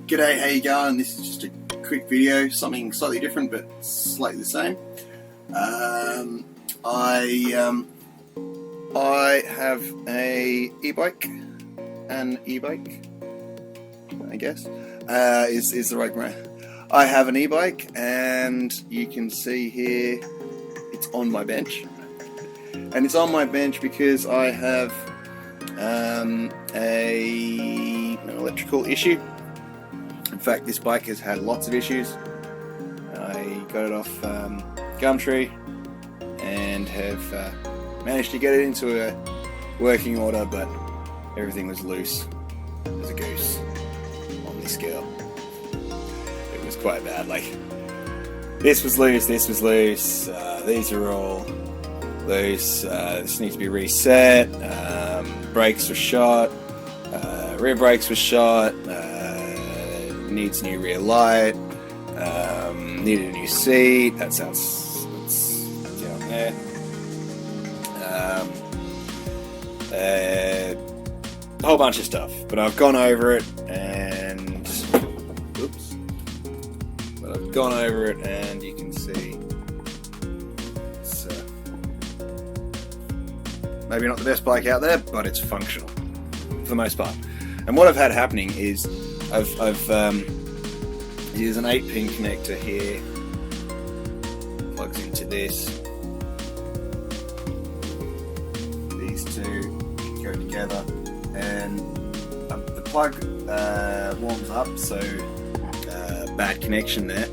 G'day, how you going? This is just a quick video, something slightly different but slightly the same. I have a e-bike, I guess, is the right brand. I have an e-bike, and you can see here it's on my bench, and it's on my bench because I have an electrical issue. In fact, this bike has had lots of issues. I got it off Gumtree and have managed to get it into a working order, but everything was loose as a goose on this girl. It was quite bad. Like, this was loose, these are all loose, this needs to be reset, brakes were shot, rear brakes were shot, needs new rear light, needed a new seat, that's down there. A whole bunch of stuff, but I've gone over it and you can see it's maybe not the best bike out there, but it's functional for the most part. And what I've had happening is I've there's an 8-pin connector here, plugs into this. These two go together, and the plug warms up, so bad connection there.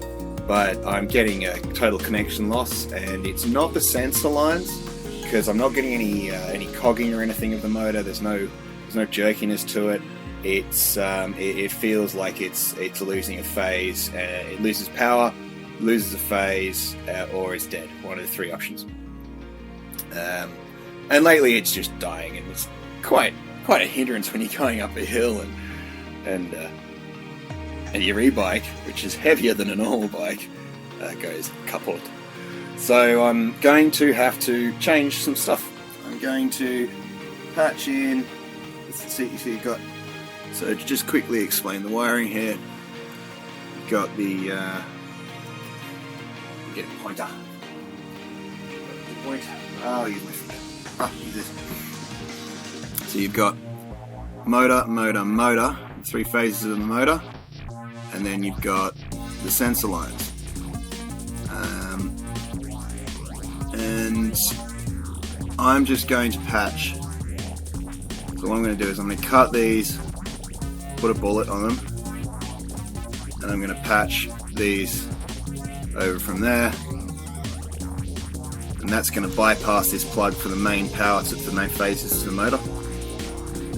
But I'm getting a total connection loss, and it's not the sensor lines, because I'm not getting any cogging or anything of the motor. There's no jerkiness to it. It feels like it's losing a phase. It loses power, loses a phase, or is dead. One of the three options. And lately it's just dying, and it's quite a hindrance when you're going up a hill and your e-bike, which is heavier than a normal bike, goes kaput. So I'm going to have to change some stuff. I'm going to patch in. Let's see, you've got. So to just quickly explain the wiring here, you've got the get a pointer. Oh, use my finger. Use this. So you've got motor, 3 phases of the motor, and then you've got the sensor lines. And I'm just going to patch. So what I'm going to do is I'm going to cut these, put a bullet on them, and I'm going to patch these over from there, and that's going to bypass this plug for the main power, for the main phases to the motor.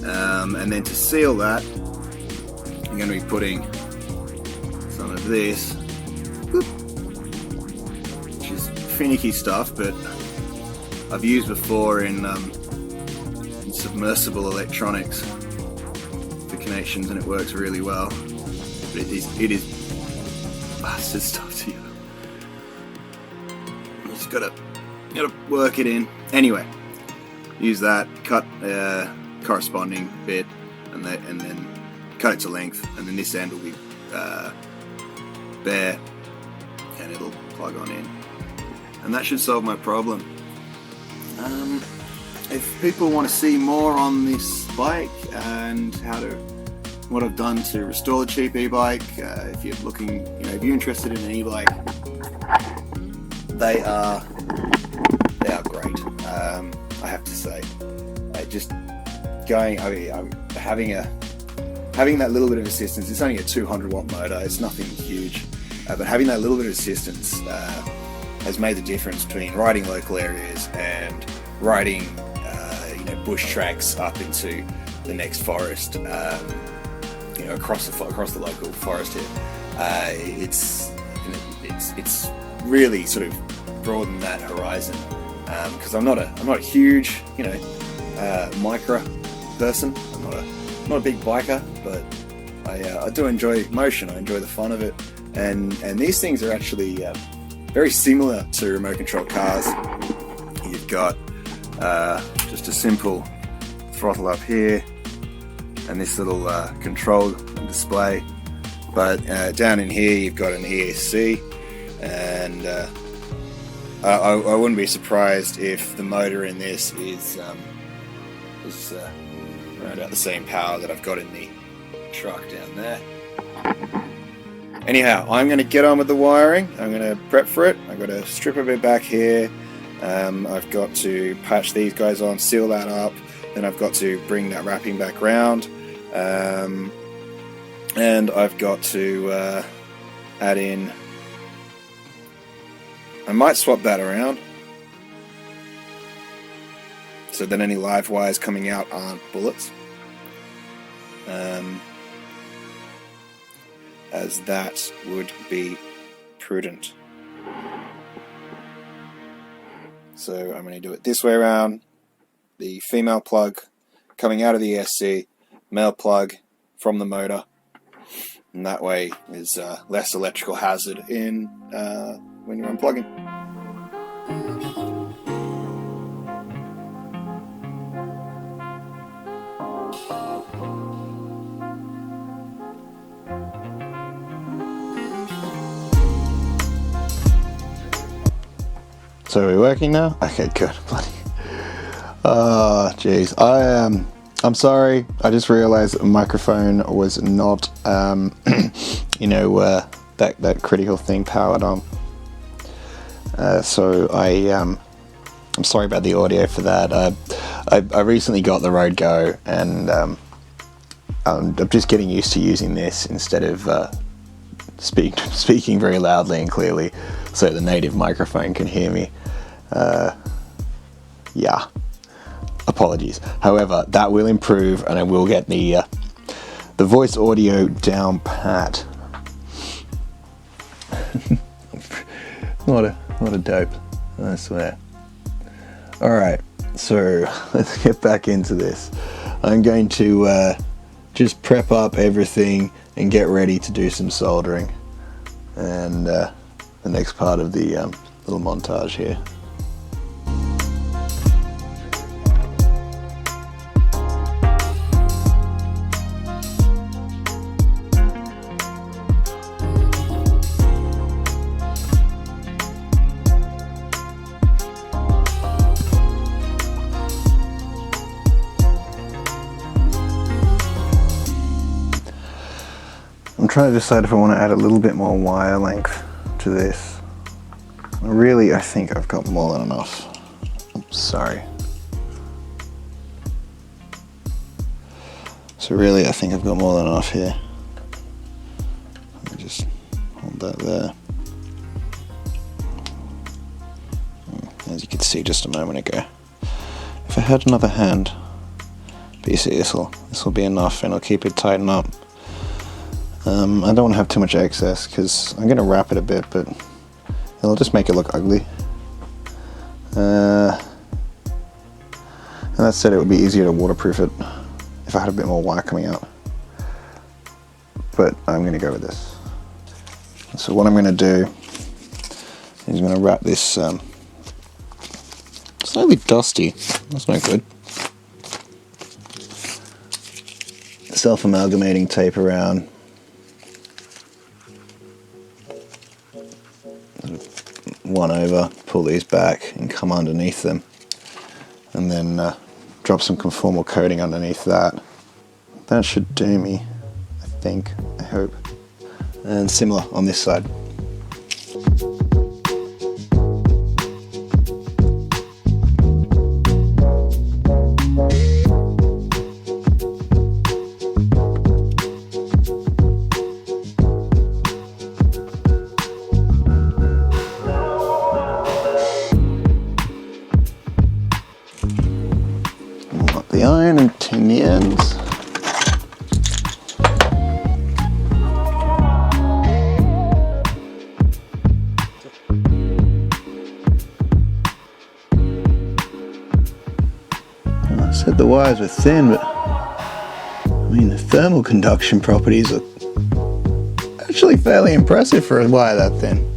And then to seal that, I'm going to be putting some of this, which is finicky stuff, but I've used before in submersible electronics for connections, and it works really well. But it is bastard stuff to you. You just gotta work it in. Anyway, use that, cut corresponding bit, and then cut it to length, and then this end will be bare, and it'll plug on in, and that should solve my problem. If people want to see more on this bike and what I've done to restore the cheap e-bike, if you're looking, if you're interested in an e-bike, they are great. I have to say, having that little bit of assistance. It's only a 200 watt motor. It's nothing huge, but having that little bit of assistance has made the difference between riding local areas and riding bush tracks up into the next forest, across the local forest here. It's really sort of broadened that horizon, because I'm not a huge micro person. I'm not a big biker, but I do enjoy motion. I enjoy the fun of it, and these things are actually very similar to remote control cars. You've got just a simple throttle up here, and this little control display But down in here you've got an ESC, and I wouldn't be surprised if the motor in this is around about the same power that I've got in the truck down there. Anyhow, I'm going to get on with the wiring. I'm going to prep for it. I've got to strip a bit back here. I've got to patch these guys on, seal that up. Then I've got to bring that wrapping back round. And I've got to add in... I might swap that around, so that any live wires coming out aren't bullets. As that would be prudent. So I'm going to do it this way around. The female plug coming out of the ESC, male plug from the motor, and that way is less electrical hazard in when you're unplugging. So are we working now? Okay, good. Bloody. Oh, jeez. I'm sorry. I just realised that the microphone was not, you know, that critical thing powered on. So I'm sorry about the audio for that. I recently got the Rode Go, and I'm just getting used to using this instead of speaking very loudly and clearly, so the native microphone can hear me. Yeah, apologies. However, that will improve, and I will get the voice audio down pat. What a dope, I swear. Alright, so let's get back into this. I'm going to just prep up everything and get ready to do some soldering, and the next part of the little montage here. I'm trying to decide if I want to add a little bit more wire length to this. Really, I think I've got more than enough. Oops, sorry. So really, I think I've got more than enough here. Let me just hold that there. As you could see just a moment ago. If I had another hand, but you see, this will be enough, and it'll keep it tightened up. I don't want to have too much excess because I'm going to wrap it a bit, but it'll just make it look ugly. And that said, it would be easier to waterproof it if I had a bit more wire coming out. But I'm going to go with this. So what I'm going to do is I'm going to wrap this slightly dusty. That's no good. Self-amalgamating tape around. One over, pull these back and come underneath them, and then drop some conformal coating underneath that. That should do me, I think, I hope. And similar on this side. The iron and tin the ends. I said the wires were thin, but I mean the thermal conduction properties are actually fairly impressive for a wire that thin.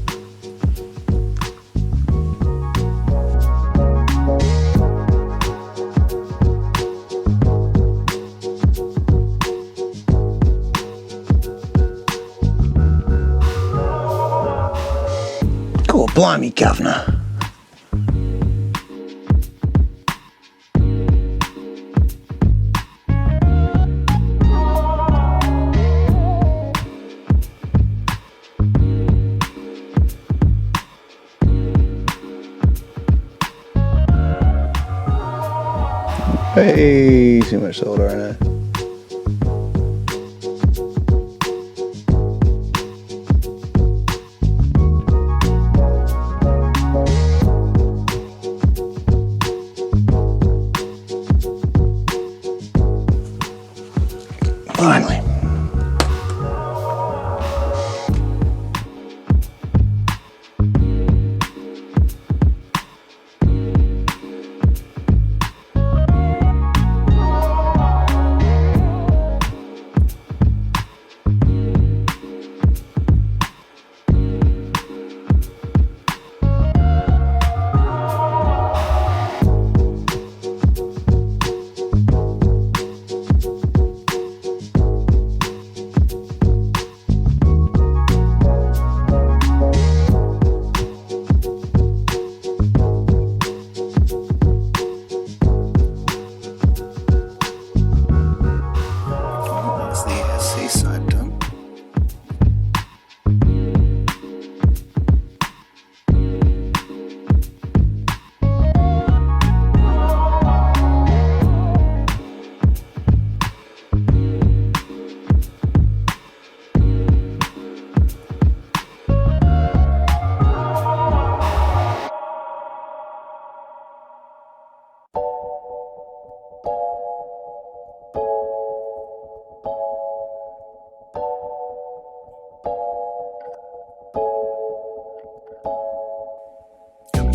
Blimey, governor. Hey, too much solder in it. Finally.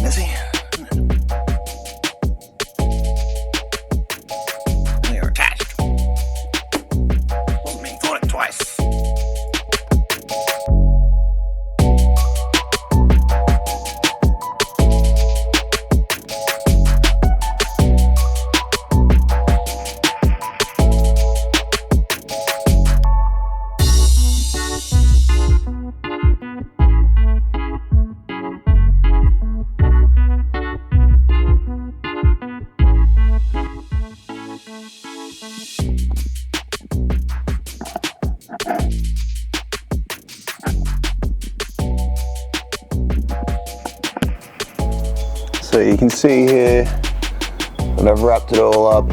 Messy. They are attached. Wasn't being thought it twice. So you can see here that I've wrapped it all up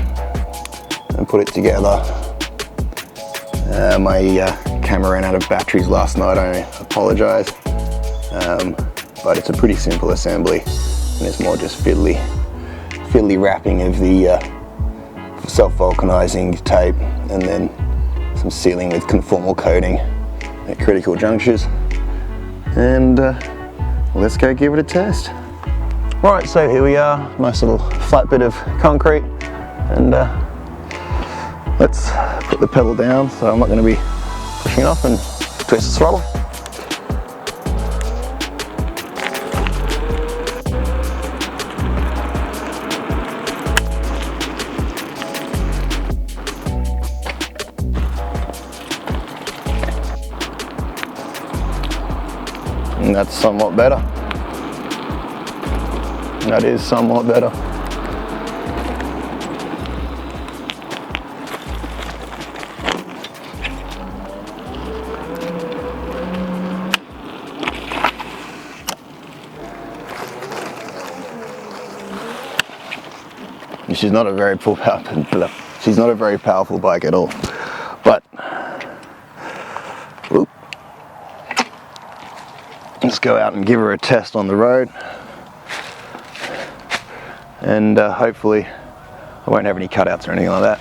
and put it together. My camera ran out of batteries last night, I apologise. But it's a pretty simple assembly and it's more just fiddly wrapping of the self-vulcanizing tape and then some sealing with conformal coating at critical junctures. And let's go give it a test. Right, so here we are, nice little flat bit of concrete, and let's put the pedal down so I'm not going to be pushing it off, and twist the throttle. And that's somewhat better. That is somewhat better. She's not a very powerful bike at all, but let's go out and give her a test on the road. And hopefully I won't have any cutouts or anything like that.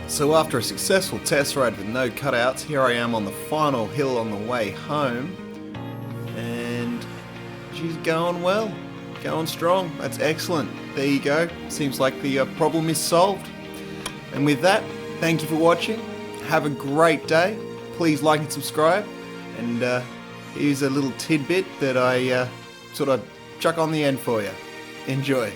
So after a successful test ride with no cutouts, here I am on the final hill on the way home, and she's going well, going strong. That's excellent. There you go. Seems like the problem is solved. And with that, thank you for watching. Have a great day. Please like and subscribe. And here's a little tidbit that I sort of chuck on the end for you. Enjoy.